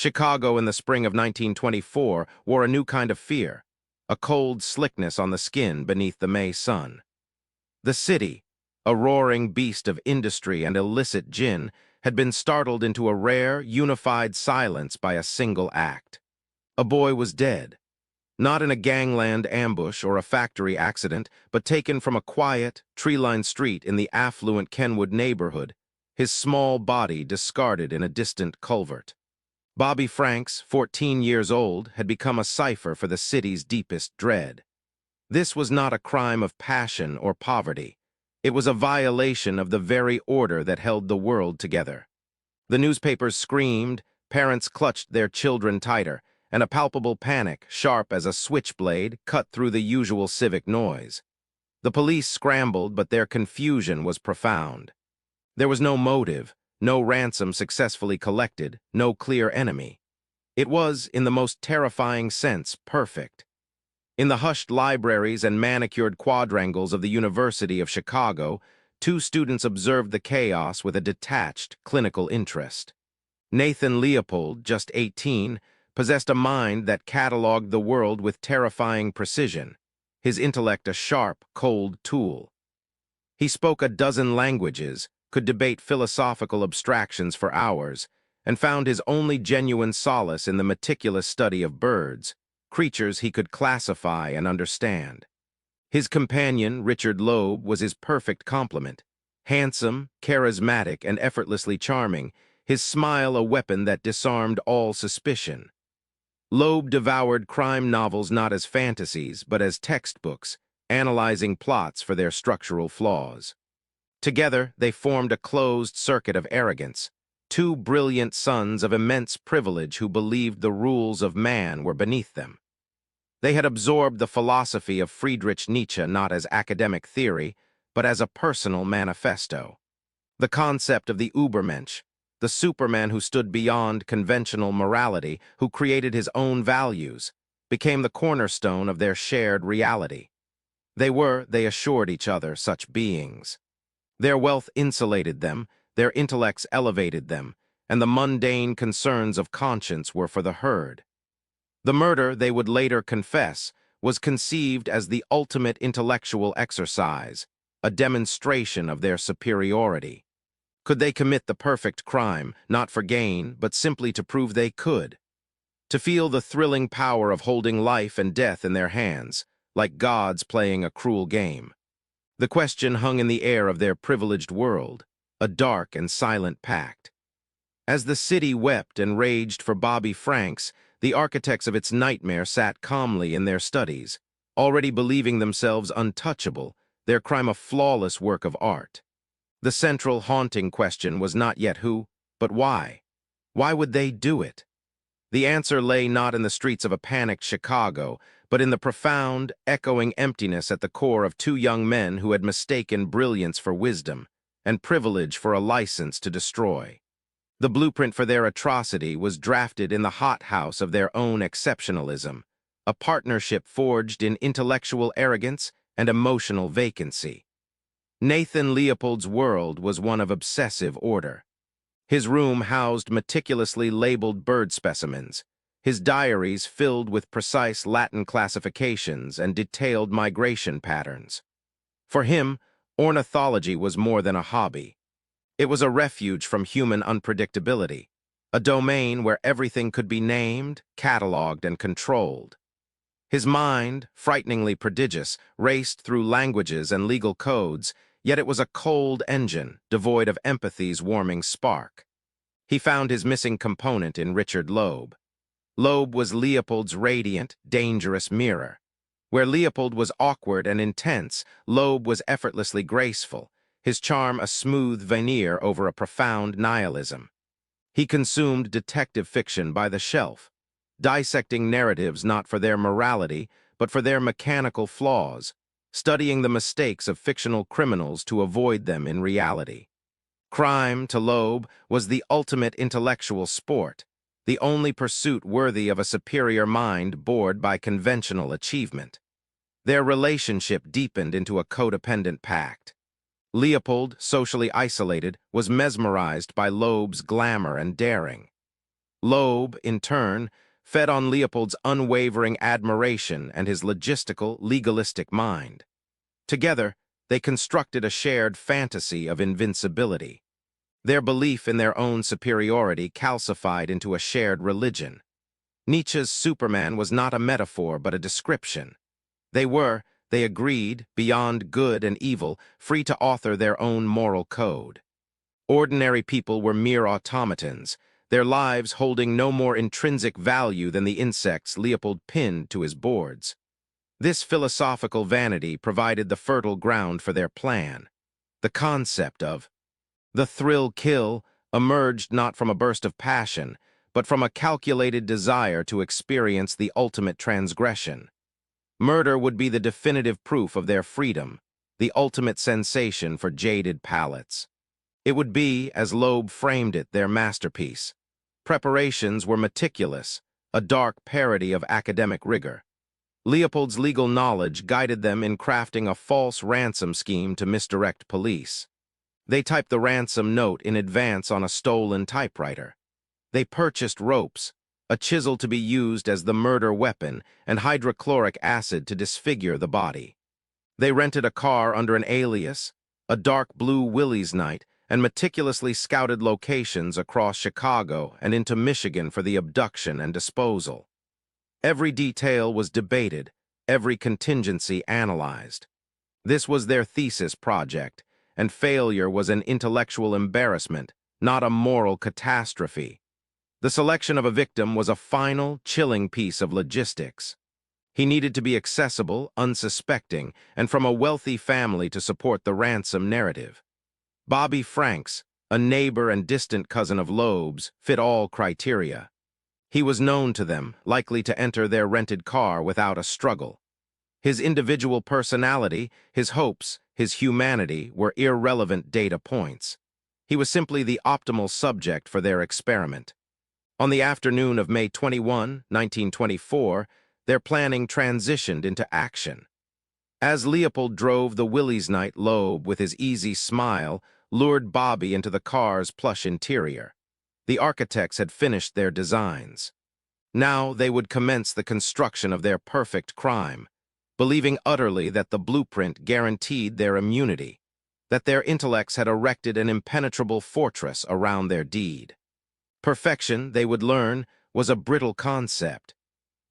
Chicago in the spring of 1924 wore a new kind of fear, a cold slickness on the skin beneath the May sun. The city, a roaring beast of industry and illicit gin, had been startled into a rare, unified silence by a single act. A boy was dead, not in a gangland ambush or a factory accident, but taken from a quiet, tree-lined street in the affluent Kenwood neighborhood, his small body discarded in a distant culvert. Bobby Franks, 14 years old, had become a cipher for the city's deepest dread. This was not a crime of passion or poverty. It was a violation of the very order that held the world together. The newspapers screamed, parents clutched their children tighter, and a palpable panic, sharp as a switchblade, cut through the usual civic noise. The police scrambled, but their confusion was profound. There was no motive, no ransom successfully collected, no clear enemy. It was, in the most terrifying sense, perfect. In the hushed libraries and manicured quadrangles of the University of Chicago, two students observed the chaos with a detached, clinical interest. Nathan Leopold, just 18, possessed a mind that cataloged the world with terrifying precision, his intellect a sharp, cold tool. He spoke a dozen languages, could debate philosophical abstractions for hours, and found his only genuine solace in the meticulous study of birds, creatures he could classify and understand. His companion, Richard Loeb, was his perfect complement. Handsome, charismatic, and effortlessly charming, his smile a weapon that disarmed all suspicion. Loeb devoured crime novels not as fantasies, but as textbooks, analyzing plots for their structural flaws. Together, they formed a closed circuit of arrogance, two brilliant sons of immense privilege who believed the rules of man were beneath them. They had absorbed the philosophy of Friedrich Nietzsche not as academic theory, but as a personal manifesto. The concept of the Übermensch, the Superman who stood beyond conventional morality, who created his own values, became the cornerstone of their shared reality. They were, they assured each other, such beings. Their wealth insulated them, their intellects elevated them, and the mundane concerns of conscience were for the herd. The murder, they would later confess, was conceived as the ultimate intellectual exercise, a demonstration of their superiority. Could they commit the perfect crime, not for gain, but simply to prove they could? To feel the thrilling power of holding life and death in their hands, like gods playing a cruel game. The question hung in the air of their privileged world, a dark and silent pact. As the city wept and raged for Bobby Franks, the architects of its nightmare sat calmly in their studies, already believing themselves untouchable, their crime a flawless work of art. The central haunting question was not yet who, but why. Why would they do it? The answer lay not in the streets of a panicked Chicago, but in the profound, echoing emptiness at the core of two young men who had mistaken brilliance for wisdom, and privilege for a license to destroy. The blueprint for their atrocity was drafted in the hothouse of their own exceptionalism, a partnership forged in intellectual arrogance and emotional vacancy. Nathan Leopold's world was one of obsessive order. His room housed meticulously labeled bird specimens, his diaries filled with precise Latin classifications and detailed migration patterns. For him, ornithology was more than a hobby. It was a refuge from human unpredictability, a domain where everything could be named, cataloged, and controlled. His mind, frighteningly prodigious, raced through languages and legal codes, yet it was a cold engine, devoid of empathy's warming spark. He found his missing component in Richard Loeb. Loeb was Leopold's radiant, dangerous mirror. Where Leopold was awkward and intense, Loeb was effortlessly graceful, his charm a smooth veneer over a profound nihilism. He consumed detective fiction by the shelf, dissecting narratives not for their morality, but for their mechanical flaws, studying the mistakes of fictional criminals to avoid them in reality. Crime, to Loeb, was the ultimate intellectual sport, the only pursuit worthy of a superior mind bored by conventional achievement. Their relationship deepened into a codependent pact. Leopold, socially isolated, was mesmerized by Loeb's glamour and daring. Loeb, in turn, fed on Leopold's unwavering admiration and his logistical, legalistic mind. Together, they constructed a shared fantasy of invincibility. Their belief in their own superiority calcified into a shared religion. Nietzsche's Superman was not a metaphor but a description. They were, they agreed, beyond good and evil, free to author their own moral code. Ordinary people were mere automatons, their lives holding no more intrinsic value than the insects Leopold pinned to his boards. This philosophical vanity provided the fertile ground for their plan. The concept of the thrill kill emerged not from a burst of passion, but from a calculated desire to experience the ultimate transgression. Murder would be the definitive proof of their freedom, the ultimate sensation for jaded palates. It would be, as Loeb framed it, their masterpiece. Preparations were meticulous, a dark parody of academic rigor. Leopold's legal knowledge guided them in crafting a false ransom scheme to misdirect police. They typed the ransom note in advance on a stolen typewriter. They purchased ropes, a chisel to be used as the murder weapon, and hydrochloric acid to disfigure the body. They rented a car under an alias, a dark blue Willys night, and meticulously scouted locations across Chicago and into Michigan for the abduction and disposal. Every detail was debated, every contingency analyzed. This was their thesis project, and failure was an intellectual embarrassment, not a moral catastrophe. The selection of a victim was a final, chilling piece of logistics. He needed to be accessible, unsuspecting, and from a wealthy family to support the ransom narrative. Bobby Franks, a neighbor and distant cousin of Loeb's, fit all criteria. He was known to them, likely to enter their rented car without a struggle. His individual personality, his hopes, his humanity were irrelevant data points. He was simply the optimal subject for their experiment. On the afternoon of May 21, 1924, their planning transitioned into action. As Leopold drove the Willys night, Loeb, with his easy smile, lured Bobby into the car's plush interior. The architects had finished their designs. Now they would commence the construction of their perfect crime, believing utterly that the blueprint guaranteed their immunity, that their intellects had erected an impenetrable fortress around their deed. Perfection, they would learn, was a brittle concept.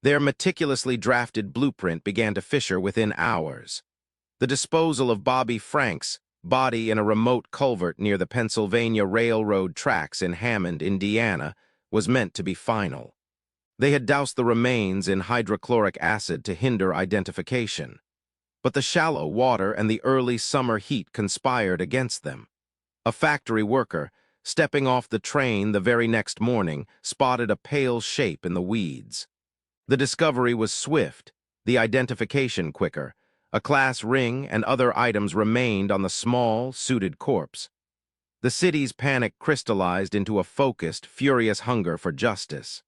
Their meticulously drafted blueprint began to fissure within hours. The disposal of Bobby Franks' body in a remote culvert near the Pennsylvania Railroad tracks in Hammond, Indiana, was meant to be final. They had doused the remains in hydrochloric acid to hinder identification. But the shallow water and the early summer heat conspired against them. A factory worker, stepping off the train the very next morning, spotted a pale shape in the weeds. The discovery was swift, the identification quicker. A class ring and other items remained on the small, suited corpse. The city's panic crystallized into a focused, furious hunger for justice.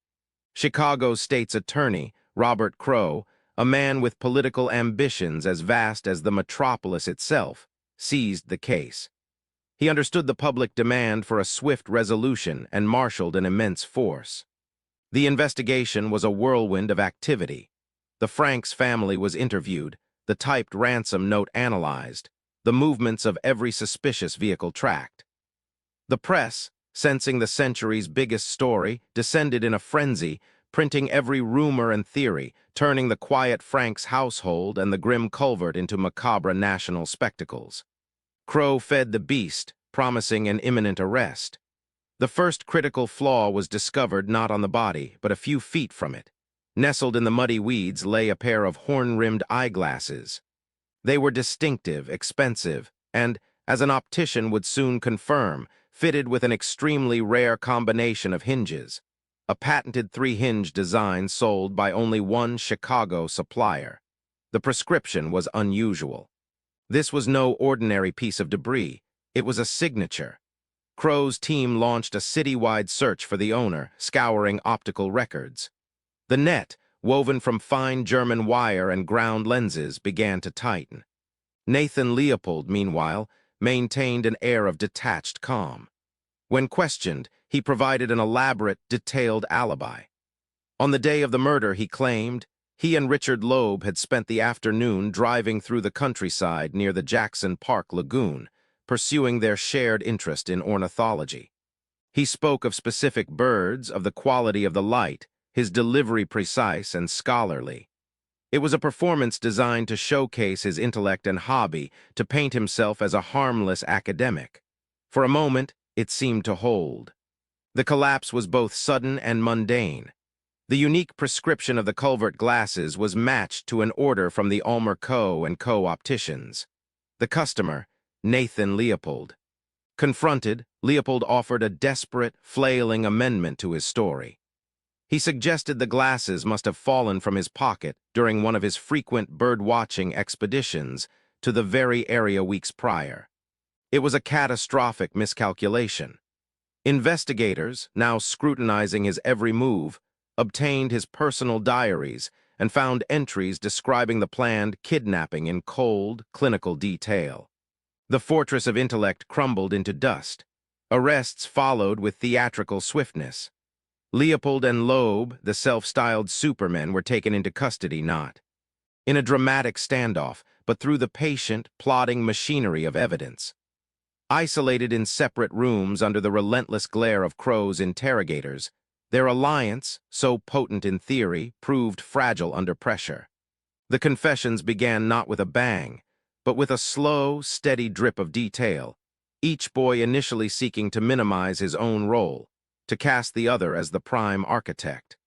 Chicago's state's attorney, Robert Crowe, a man with political ambitions as vast as the metropolis itself, seized the case. He understood the public demand for a swift resolution and marshaled an immense force. The investigation was a whirlwind of activity. The Franks family was interviewed, the typed ransom note analyzed, the movements of every suspicious vehicle tracked. The press, sensing the century's biggest story, descended in a frenzy, printing every rumor and theory, turning the quiet Franks household and the grim culvert into macabre national spectacles. Crowe fed the beast, promising an imminent arrest. The first critical flaw was discovered not on the body, but a few feet from it. Nestled in the muddy weeds lay a pair of horn-rimmed eyeglasses. They were distinctive, expensive, and, as an optician would soon confirm, fitted with an extremely rare combination of hinges, a patented three-hinge design sold by only one Chicago supplier. The prescription was unusual. This was no ordinary piece of debris. It was a signature. Crowe's team launched a citywide search for the owner, scouring optical records. The net, woven from fine German wire and ground lenses, began to tighten. Nathan Leopold, meanwhile, maintained an air of detached calm. When questioned, He provided an elaborate, detailed alibi. On the day of the murder, he claimed, he and Richard Loeb had spent the afternoon driving through the countryside near the Jackson Park Lagoon, pursuing their shared interest in ornithology. He spoke of specific birds, of the quality of the light, his delivery precise and scholarly. It was a performance designed to showcase his intellect and hobby, to paint himself as a harmless academic. For a moment, it seemed to hold. The collapse was both sudden and mundane. The unique prescription of the Culvert glasses was matched to an order from the Ulmer Co. and Co. opticians. The customer, Nathan Leopold. Confronted, Leopold offered a desperate, flailing amendment to his story. He suggested the glasses must have fallen from his pocket during one of his frequent bird-watching expeditions to the very area weeks prior. It was a catastrophic miscalculation. Investigators, now scrutinizing his every move, obtained his personal diaries and found entries describing the planned kidnapping in cold, clinical detail. The fortress of intellect crumbled into dust. Arrests followed with theatrical swiftness. Leopold and Loeb, the self-styled supermen, were taken into custody not in a dramatic standoff, but through the patient, plodding machinery of evidence. Isolated in separate rooms under the relentless glare of Crow's interrogators, their alliance, so potent in theory, proved fragile under pressure. The confessions began not with a bang, but with a slow, steady drip of detail, each boy initially seeking to minimize his own role, to cast the other as the prime architect.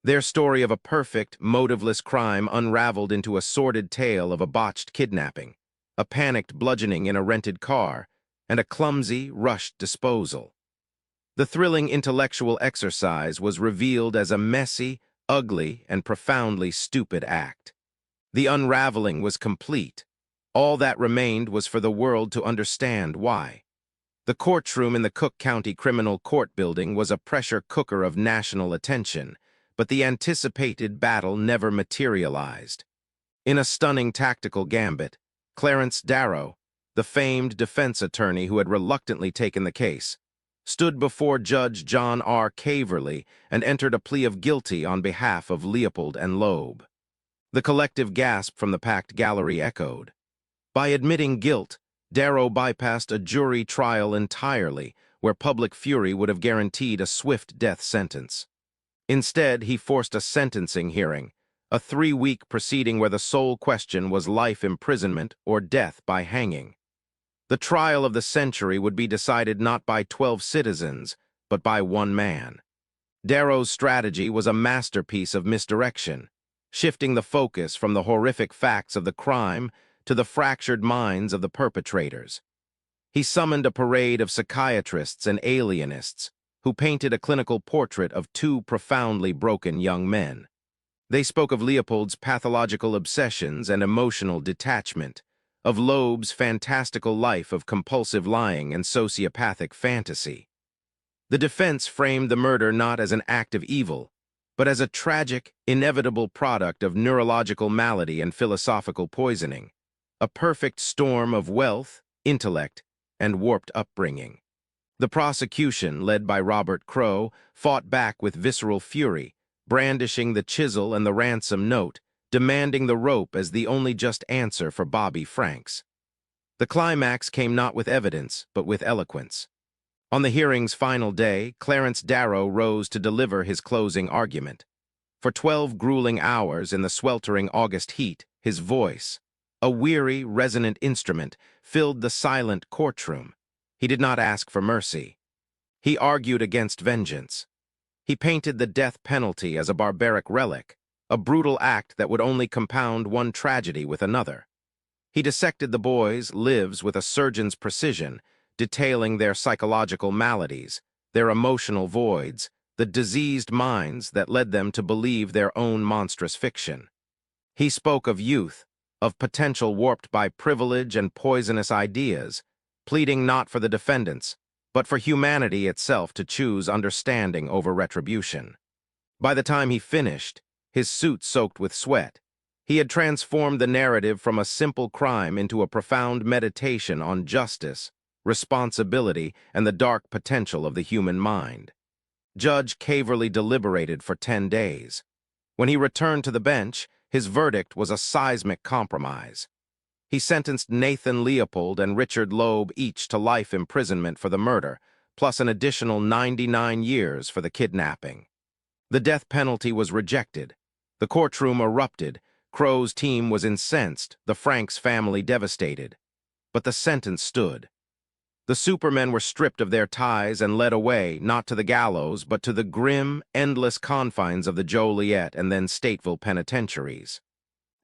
Their story of a perfect, motiveless crime unraveled into a sordid tale of a botched kidnapping, a panicked bludgeoning in a rented car, and a clumsy, rushed disposal. The thrilling intellectual exercise was revealed as a messy, ugly, and profoundly stupid act. The unraveling was complete. All that remained was for the world to understand why. The courtroom in the Cook County Criminal Court building was a pressure cooker of national attention, but the anticipated battle never materialized. In a stunning tactical gambit, Clarence Darrow, the famed defense attorney who had reluctantly taken the case, stood before Judge John R. Caverly and entered a plea of guilty on behalf of Leopold and Loeb. The collective gasp from the packed gallery echoed. By admitting guilt, Darrow bypassed a jury trial entirely, where public fury would have guaranteed a swift death sentence. Instead, he forced a sentencing hearing, a 3-week proceeding where the sole question was life imprisonment or death by hanging. The trial of the century would be decided not by 12 citizens, but by one man. Darrow's strategy was a masterpiece of misdirection, shifting the focus from the horrific facts of the crime to the fractured minds of the perpetrators. He summoned a parade of psychiatrists and alienists who painted a clinical portrait of two profoundly broken young men. They spoke of Leopold's pathological obsessions and emotional detachment, of Loeb's fantastical life of compulsive lying and sociopathic fantasy. The defense framed the murder not as an act of evil, but as a tragic, inevitable product of neurological malady and philosophical poisoning, a perfect storm of wealth, intellect, and warped upbringing. The prosecution, led by Robert Crow, fought back with visceral fury, brandishing the chisel and the ransom note, demanding the rope as the only just answer for Bobby Franks. The climax came not with evidence, but with eloquence. On the hearing's final day, Clarence Darrow rose to deliver his closing argument. For 12 grueling hours in the sweltering August heat, his voice, a weary, resonant instrument, filled the silent courtroom. He did not ask for mercy. He argued against vengeance. He painted the death penalty as a barbaric relic, a brutal act that would only compound one tragedy with another. He dissected the boys' lives with a surgeon's precision, detailing their psychological maladies, their emotional voids, the diseased minds that led them to believe their own monstrous fiction. He spoke of youth, of potential warped by privilege and poisonous ideas, pleading not for the defendants, but for humanity itself to choose understanding over retribution. By the time he finished, his suit soaked with sweat, he had transformed the narrative from a simple crime into a profound meditation on justice, responsibility, and the dark potential of the human mind. Judge Caverly deliberated for 10 days. When he returned to the bench, his verdict was a seismic compromise. He sentenced Nathan Leopold and Richard Loeb each to life imprisonment for the murder, plus an additional 99 years for the kidnapping. The death penalty was rejected. The courtroom erupted. Crow's team was incensed, the Franks family devastated. But the sentence stood. The supermen were stripped of their ties and led away, not to the gallows, but to the grim, endless confines of the Joliet and then Stateville penitentiaries.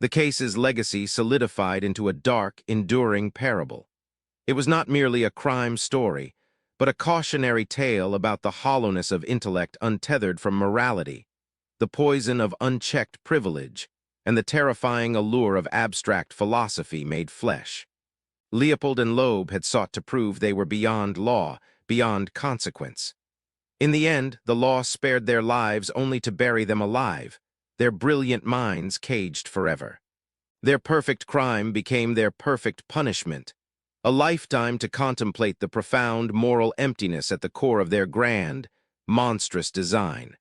The case's legacy solidified into a dark, enduring parable. It was not merely a crime story, but a cautionary tale about the hollowness of intellect untethered from morality, the poison of unchecked privilege, and the terrifying allure of abstract philosophy made flesh. Leopold and Loeb had sought to prove they were beyond law, beyond consequence. In the end, the law spared their lives only to bury them alive, their brilliant minds caged forever. Their perfect crime became their perfect punishment, a lifetime to contemplate the profound moral emptiness at the core of their grand, monstrous design.